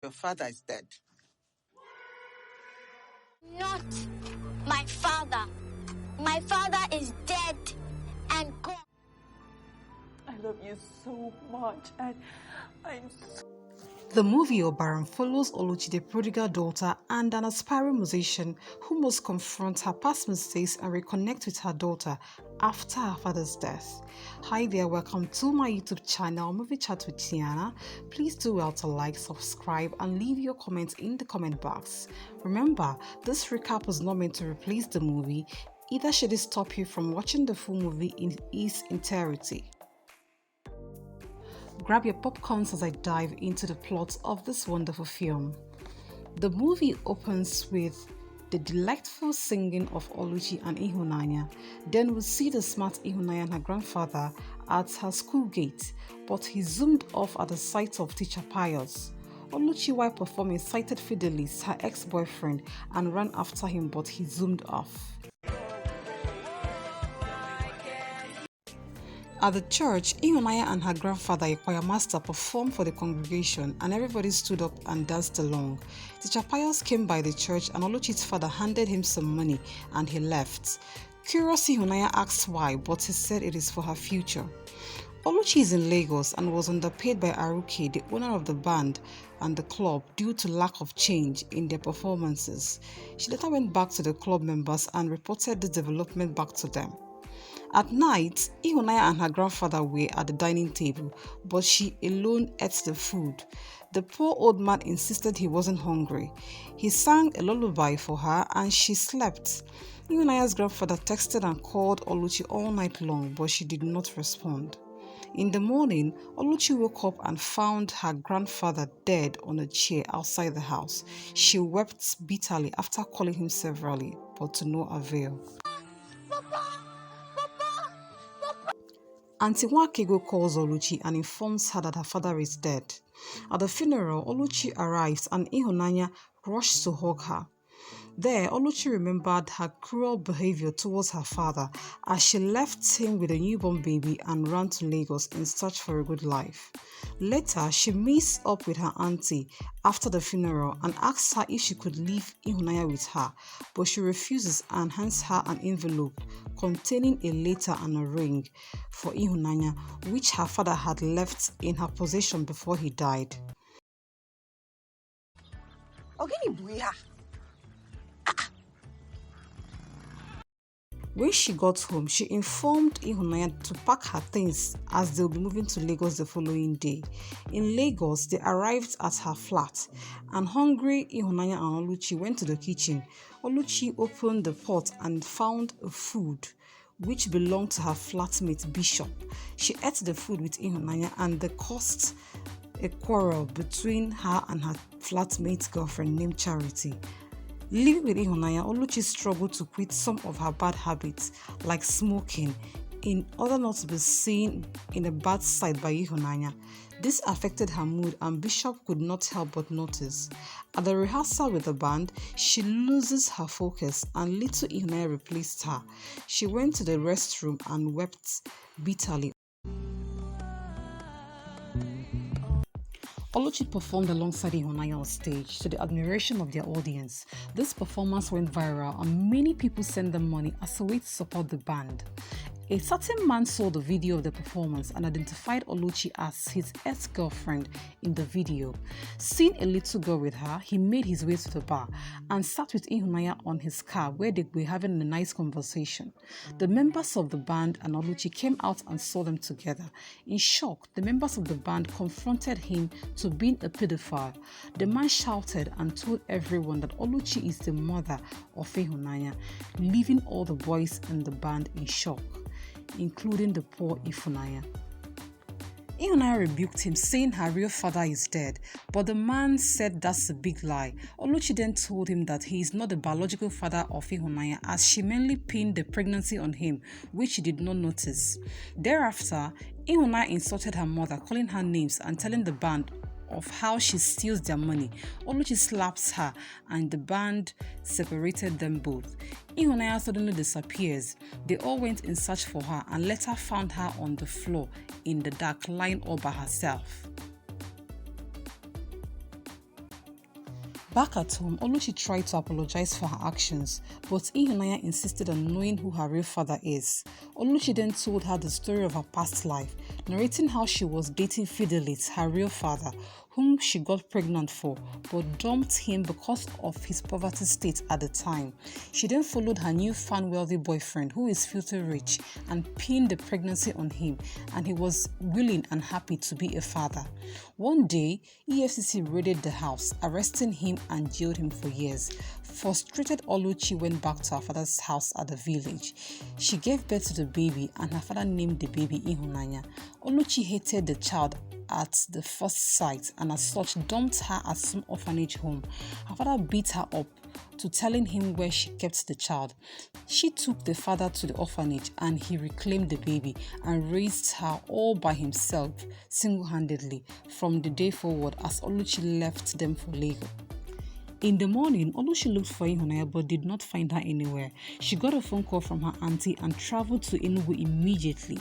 Your father is dead. Not my father. My father is dead and gone. I love you so much, and I'm so... The movie Obara'm follows Oluchi, the prodigal daughter and an aspiring musician who must confront her past mistakes and reconnect with her daughter after her father's death. Hi there, welcome to my YouTube channel, Movie Chat with Tiana. Please do well to like, subscribe and leave your comments in the comment box. Remember, this recap was not meant to replace the movie, either should it stop you from watching the full movie in its entirety. Grab your popcorns as I dive into the plot of this wonderful film. The movie opens with the delightful singing of Oluchi and Ihunanya. Then we see the smart Ihunanya and her grandfather at her school gate, but he zoomed off at the sight of teacher Pius. Oluchi, while performing, sighted Fidelis, her ex-boyfriend, and ran after him, but he zoomed off. At the church, Ihunanya and her grandfather, a choir master, performed for the congregation and everybody stood up and danced along. Teacher Pius came by the church and Oluchi's father handed him some money and he left. Curious, Ihunanya asked why, but he said it is for her future. Oluchi is in Lagos and was underpaid by Aruke, the owner of the band and the club, due to lack of change in their performances. She later went back to the club members and reported the development back to them. At night, Ihunanya and her grandfather were at the dining table, but she alone ate the food. The poor old man insisted he wasn't hungry. He sang a lullaby for her and she slept. Ihunanya's grandfather texted and called Oluchi all night long, but she did not respond. In the morning, Oluchi woke up and found her grandfather dead on a chair outside the house. She wept bitterly after calling him severally, but to no avail. Auntie Nwakego calls Oluchi and informs her that her father is dead. At the funeral, Oluchi arrives and Ihunanya rushes to hug her. There, Oluchi remembered her cruel behavior towards her father as she left him with a newborn baby and ran to Lagos in search for a good life. Later, she meets up with her auntie after the funeral and asks her if she could leave Ihunanya with her, but she refuses and hands her an envelope containing a letter and a ring for Ihunanya, which her father had left in her possession before he died. When she got home, she informed Ihunanya to pack her things as they will be moving to Lagos the following day. In Lagos, they arrived at her flat, and hungry Ihunanya and Oluchi went to the kitchen. Oluchi opened the pot and found a food which belonged to her flatmate Bishop. She ate the food with Ihunanya and they caused a quarrel between her and her flatmate girlfriend named Charity. Living with Ihunanya, Oluchi struggled to quit some of her bad habits, like smoking, in order not to be seen in a bad sight by Ihunanya. This affected her mood and Bishop could not help but notice. At the rehearsal with the band, she loses her focus and little Ihunanya replaced her. She went to the restroom and wept bitterly. Oluchi performed alongside Ihunanya on stage to the admiration of their audience. This performance went viral and many people sent them money as a way to support the band. A certain man saw the video of the performance and identified Oluchi as his ex-girlfriend in the video. Seeing a little girl with her, he made his way to the bar and sat with Ihunanya on his car where they were having a nice conversation. The members of the band and Oluchi came out and saw them together. In shock, the members of the band confronted him to being a pedophile. The man shouted and told everyone that Oluchi is the mother of Ihunanya, leaving all the boys in the band in shock, including the poor Ihunanya. Ihunanya rebuked him, saying her real father is dead, but the man said that's a big lie. Oluchi then told him that he is not the biological father of Ihunanya, as she mainly pinned the pregnancy on him, which he did not notice. Thereafter, Ihunanya insulted her mother, calling her names and telling the band of how she steals their money. Oluchi slaps her and the band separated them both. Ihunanya suddenly disappears. They all went in search for her and later found her on the floor in the dark, lying all by herself. Back at home, Oluchi tried to apologize for her actions, but Ihunanya insisted on knowing who her real father is. Oluchi then told her the story of her past life, narrating how she was dating Fidelis, her real father, whom she got pregnant for, but dumped him because of his poverty state at the time. She then followed her newfound wealthy boyfriend, who is filthy rich, and pinned the pregnancy on him, and he was willing and happy to be a father. One day, EFCC raided the house, arresting him and jailed him for years. Frustrated, Oluchi went back to her father's house at the village. She gave birth to the baby, and her father named the baby Ihunanya. Oluchi hated the child at the first sight and as such dumped her at some orphanage home. Her father beat her up to telling him where she kept the child. She took the father to the orphanage and he reclaimed the baby and raised her all by himself single-handedly from the day forward as Oluchi left them for Lagos. In the morning, Oluchi looked for Ihunanya but did not find her anywhere. She got a phone call from her auntie and traveled to Enugu immediately.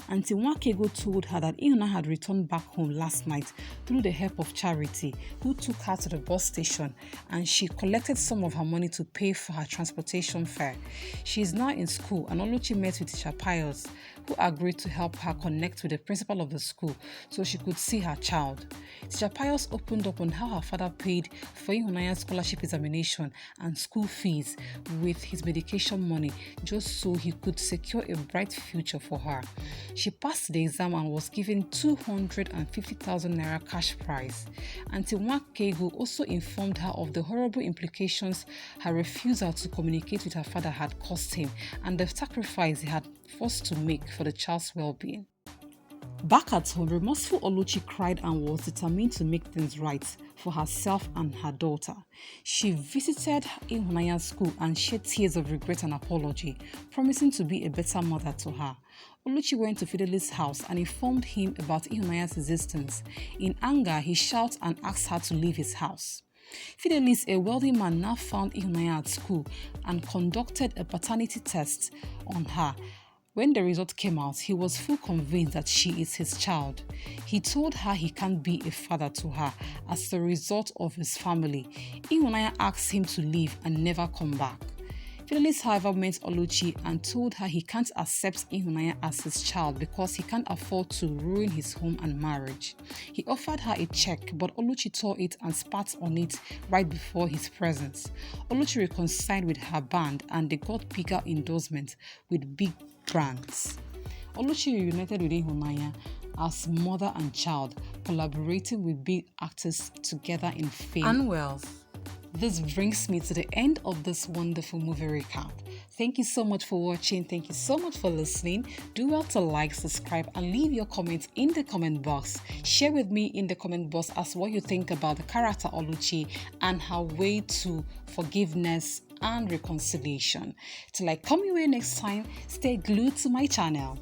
Auntie Nwakego told her that Ihunanya had returned back home last night through the help of Charity, who took her to the bus station, and she collected some of her money to pay for her transportation fare. She is now in school, and Oluchi met with Teacher Pius, who agreed to help her connect with the principal of the school so she could see her child. Teacher Pius opened up on how her father paid for Ihunanya's scholarship examination and school fees with his medication money just so he could secure a bright future for her. She passed the exam and was given 250,000 naira cash prize. Auntie Nwakego also informed her of the horrible implications her refusal to communicate with her father had cost him and the sacrifice he had forced to make for the child's well-being. Back at home, remorseful Oluchi cried and was determined to make things right for herself and her daughter. She visited Ihunanya's school and shed tears of regret and apology, promising to be a better mother to her. Oluchi went to Fidelis' house and informed him about Ihunanya's existence. In anger, he shouted and asked her to leave his house. Fidelis, a wealthy man, now found Ihunanya at school and conducted a paternity test on her. When the result came out, he was full convinced that she is his child. He told her he can't be a father to her as a result of his family. Ihunanya asked him to leave and never come back. Fidelis, however, met Oluchi and told her he can't accept Ihunanya as his child because he can't afford to ruin his home and marriage. He offered her a check, but Oluchi tore it and spat on it right before his presence. Oluchi reconciled with her band and they got bigger endorsements with big brands. Oluchi reunited with Ihunanya as mother and child, collaborating with big actors together in fame and wealth. This brings me to the end of this wonderful movie recap. Thank you so much for watching. Thank you so much for listening. Do well to like, subscribe, and leave your comments in the comment box. Share with me in the comment box as what you think about the character Oluchi and her way to forgiveness and reconciliation. Till I come your way next time, stay glued to my channel.